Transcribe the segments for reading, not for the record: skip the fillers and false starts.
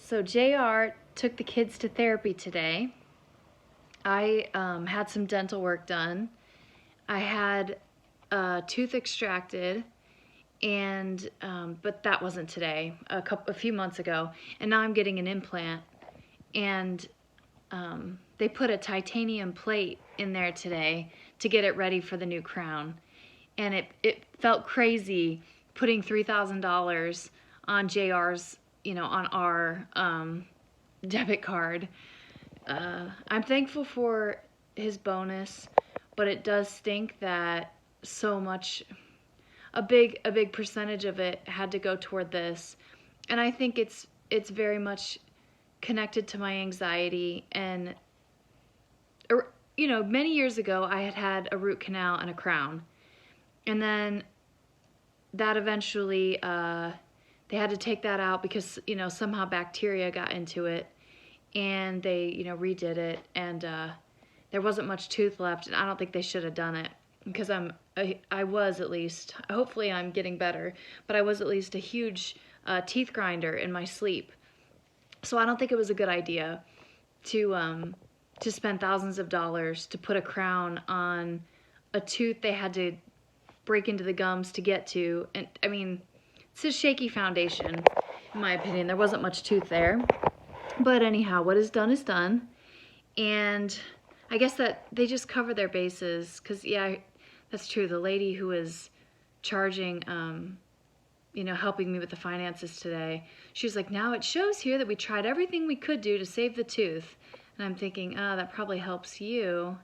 So JR took the kids to therapy today. I had some dental work done. I had a tooth extracted, and but that wasn't today. A few months ago, and now I'm getting an implant. And they put a titanium plate in there today to get it ready for the new crown. And it felt crazy putting $3,000 on JR's, on our debit card. I'm thankful for his bonus, but it does stink that so much, a big percentage of it had to go toward this. And I think it's very much connected to my anxiety. And many years ago I had a root canal and a crown, and then that eventually they had to take that out because somehow bacteria got into it, and they redid it, and there wasn't much tooth left, and I don't think they should have done it because I was, at least, hopefully I'm getting better, but I was at least a huge teeth grinder in my sleep. So I don't think it was a good idea to spend thousands of dollars to put a crown on a tooth they had to break into the gums to get to. And I mean, it's a shaky foundation, in my opinion. There wasn't much tooth there. But anyhow, what is done. And I guess that they just cover their bases, because yeah, that's true. The lady who was charging, helping me with the finances today, she was like, now it shows here that we tried everything we could do to save the tooth. And I'm thinking, that probably helps you.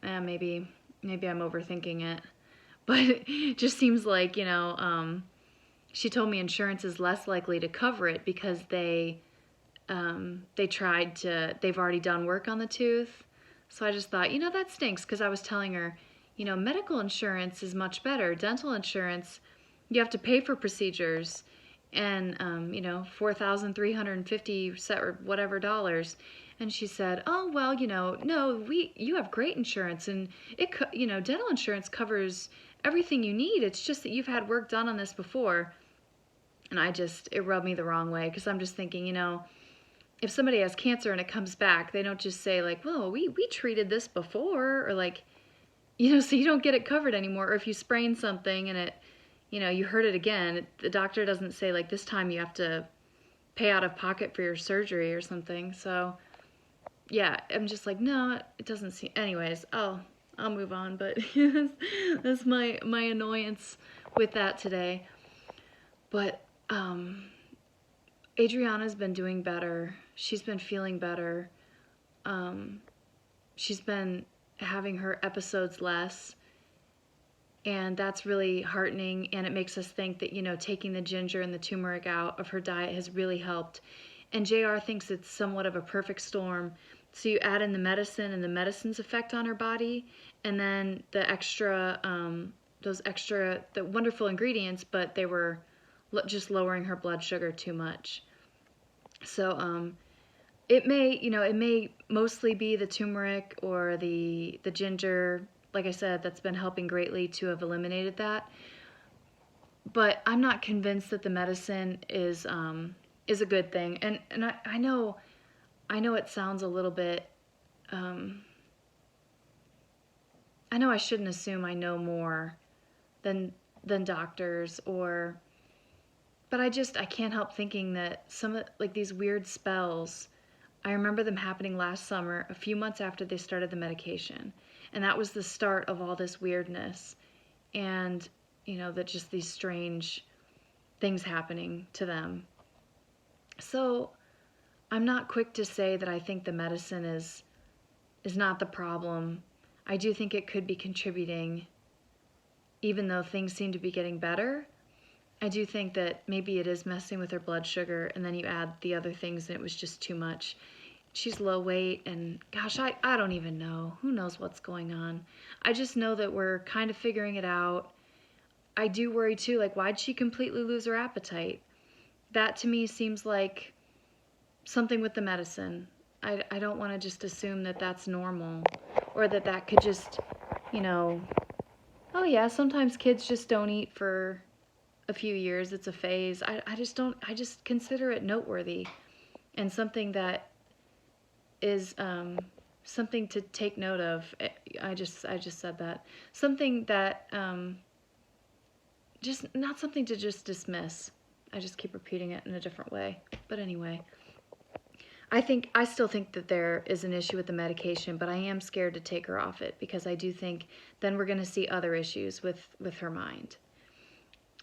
Maybe I'm overthinking it. But it just seems like, she told me insurance is less likely to cover it because they've already done work on the tooth. So I just thought, that stinks, because I was telling her, medical insurance is much better. Dental insurance, you have to pay for procedures, and, $4,350 or whatever dollars. And she said, oh, well, no, you have great insurance, and dental insurance covers everything you need. It's just that you've had work done on this before. And it rubbed me the wrong way, because I'm just thinking, if somebody has cancer and it comes back, they don't just say like, well, we treated this before, or like, so you don't get it covered anymore. Or if you sprain something and it, you hurt it again, the doctor doesn't say like, this time you have to pay out of pocket for your surgery or something. So yeah, I'm just like, no, it doesn't seem, anyways, I'll move on. But that's my annoyance with that today. But Adriana's been doing better. She's been feeling better. She's been having her episodes less, and that's really heartening. And it makes us think that, taking the ginger and the turmeric out of her diet has really helped. And JR thinks it's somewhat of a perfect storm. So you add in the medicine and the medicine's effect on her body, and then the the wonderful ingredients, but they were just lowering her blood sugar too much. So it may mostly be the turmeric or the ginger. Like I said, that's been helping greatly to have eliminated that. But I'm not convinced that the medicine is a good thing. And I know it sounds a little bit. I know I shouldn't assume I know more than doctors, but I can't help thinking that some like these weird spells, I remember them happening last summer, a few months after they started the medication. And that was the start of all this weirdness. And, that just these strange things happening to them. So I'm not quick to say that I think the medicine is not the problem. I do think it could be contributing, even though things seem to be getting better. I do think that maybe it is messing with her blood sugar, and then you add the other things and it was just too much. She's low weight, and gosh, I don't even know. Who knows what's going on? I just know that we're kind of figuring it out. I do worry too, like, why'd she completely lose her appetite? That to me seems like something with the medicine. I don't want to just assume that that's normal, or that could just, oh yeah, sometimes kids just don't eat for a few years, it's a phase. I just consider it noteworthy and something that is something to take note of. I just said that. Something that just not something to just dismiss. I just keep repeating it in a different way. But anyway, I still think that there is an issue with the medication, but I am scared to take her off it because I do think then we're going to see other issues with her mind.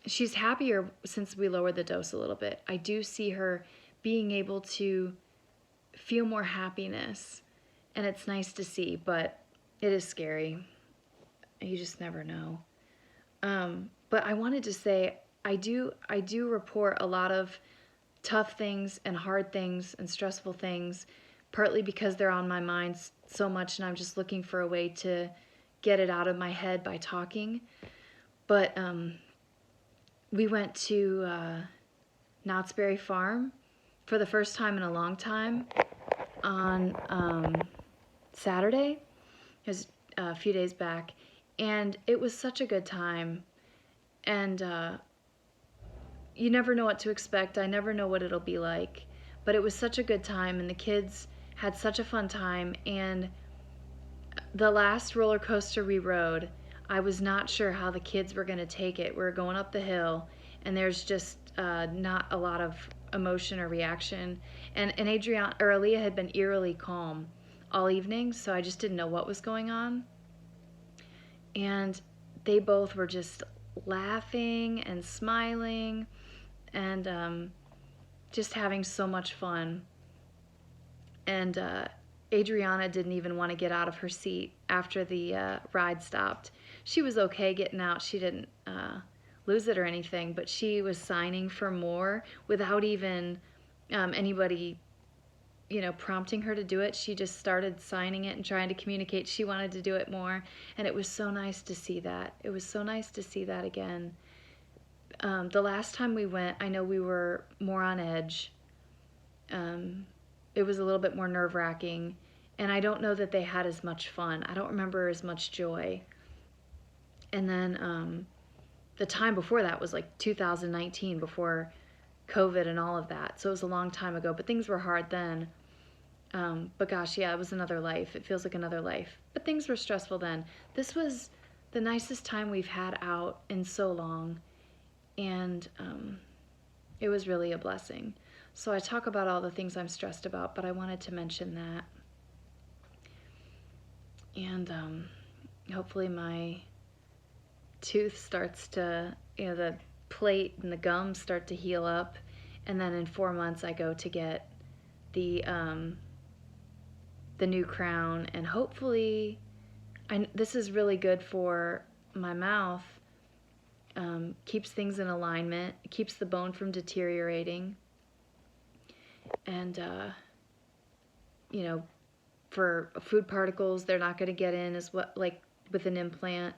She's happier since we lowered the dose a little bit. I do see her being able to feel more happiness, and it's nice to see, but it is scary. You just never know. But I wanted to say I do report a lot of tough things and hard things and stressful things, partly because they're on my mind so much and I'm just looking for a way to get it out of my head by talking. But we went to Knott's Berry Farm for the first time in a long time on Saturday. It was a few days back, and it was such a good time. And you never know what to expect. I never know what it'll be like, but it was such a good time, and the kids had such a fun time. And the last roller coaster we rode, I was not sure how the kids were going to take it. We were going up the hill, and there's just not a lot of emotion or reaction. And Aaliyah had been eerily calm all evening, so I just didn't know what was going on. And they both were just laughing and smiling and just having so much fun. And Adriana didn't even want to get out of her seat after the ride stopped. She was okay getting out. She didn't lose it or anything, but she was signing for more without even anybody, prompting her to do it. She just started signing it and trying to communicate she wanted to do it more, and it was so nice to see that. It was so nice to see that again. The last time we went, I know we were more on edge. It was a little bit more nerve-wracking, and I don't know that they had as much fun. I don't remember as much joy. And then the time before that was like 2019, before COVID and all of that. So it was a long time ago, but things were hard then. But gosh, yeah, it was another life. It feels like another life. But things were stressful then. This was the nicest time we've had out in so long, and it was really a blessing. So I talk about all the things I'm stressed about, but I wanted to mention that. And hopefully my tooth starts to, the plate and the gums start to heal up, and then in 4 months I go to get the new crown, and hopefully this is really good for my mouth. Keeps things in alignment, keeps the bone from deteriorating, and for food particles, they're not going to get in as what, like with an implant.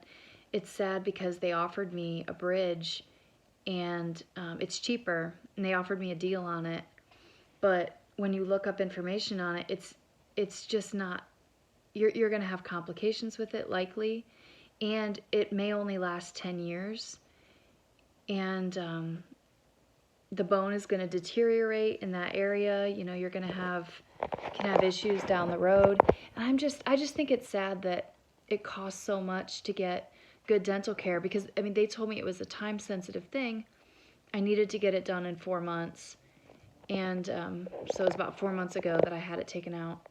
It's sad because they offered me a bridge, and it's cheaper, and they offered me a deal on it. But when you look up information on it, it's just not. You're going to have complications with it, likely, and it may only last 10 years. And the bone is going to deteriorate in that area. You're going to can have issues down the road. And I just think it's sad that it costs so much to get good dental care, because they told me it was a time sensitive thing. I needed to get it done in 4 months, and so it was about 4 months ago that I had it taken out,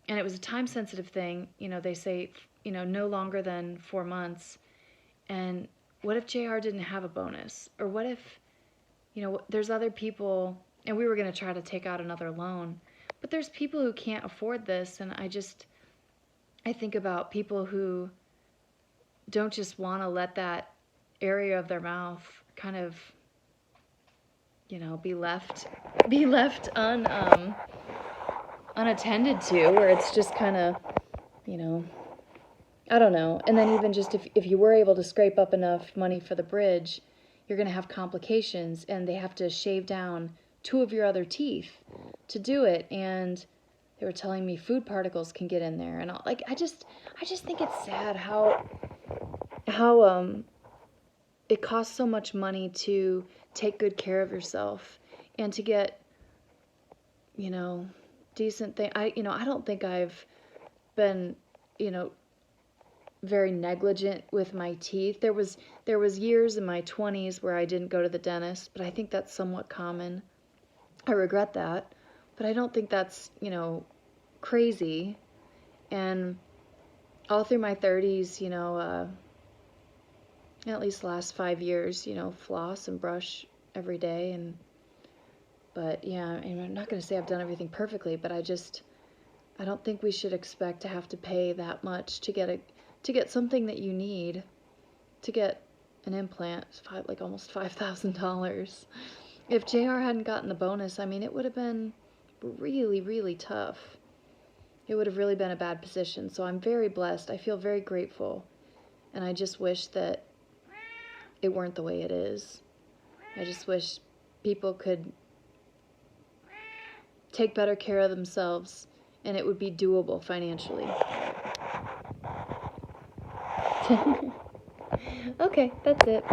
and it was a time sensitive thing. They say no longer than 4 months. And what if JR didn't have a bonus, or what if there's other people, and we were going to try to take out another loan, but there's people who can't afford this. And I think about people who don't just want to let that area of their mouth kind of, be left unattended to, where it's just kind of, I don't know. And then even just if you were able to scrape up enough money for the bridge, you're going to have complications, and they have to shave down 2 of your other teeth to do it. And they were telling me food particles can get in there, and I just think it's sad how it costs so much money to take good care of yourself and to get, you know, decent thing. I don't think I've been, you know, very negligent with my teeth. There was years in my 20s where I didn't go to the dentist, but I think that's somewhat common. I regret that, but I don't think that's, crazy. And all through my 30s, at least the last 5 years, floss and brush every day. But yeah, and I'm not going to say I've done everything perfectly, but I don't think we should expect to have to pay that much to get something that you need. To get an implant, like almost $5,000. If JR hadn't gotten the bonus, I mean, it would have been really, really tough. It would have really been a bad position. So I'm very blessed. I feel very grateful. And I just wish that it weren't the way it is. I just wish people could take better care of themselves and it would be doable financially. Okay, that's it.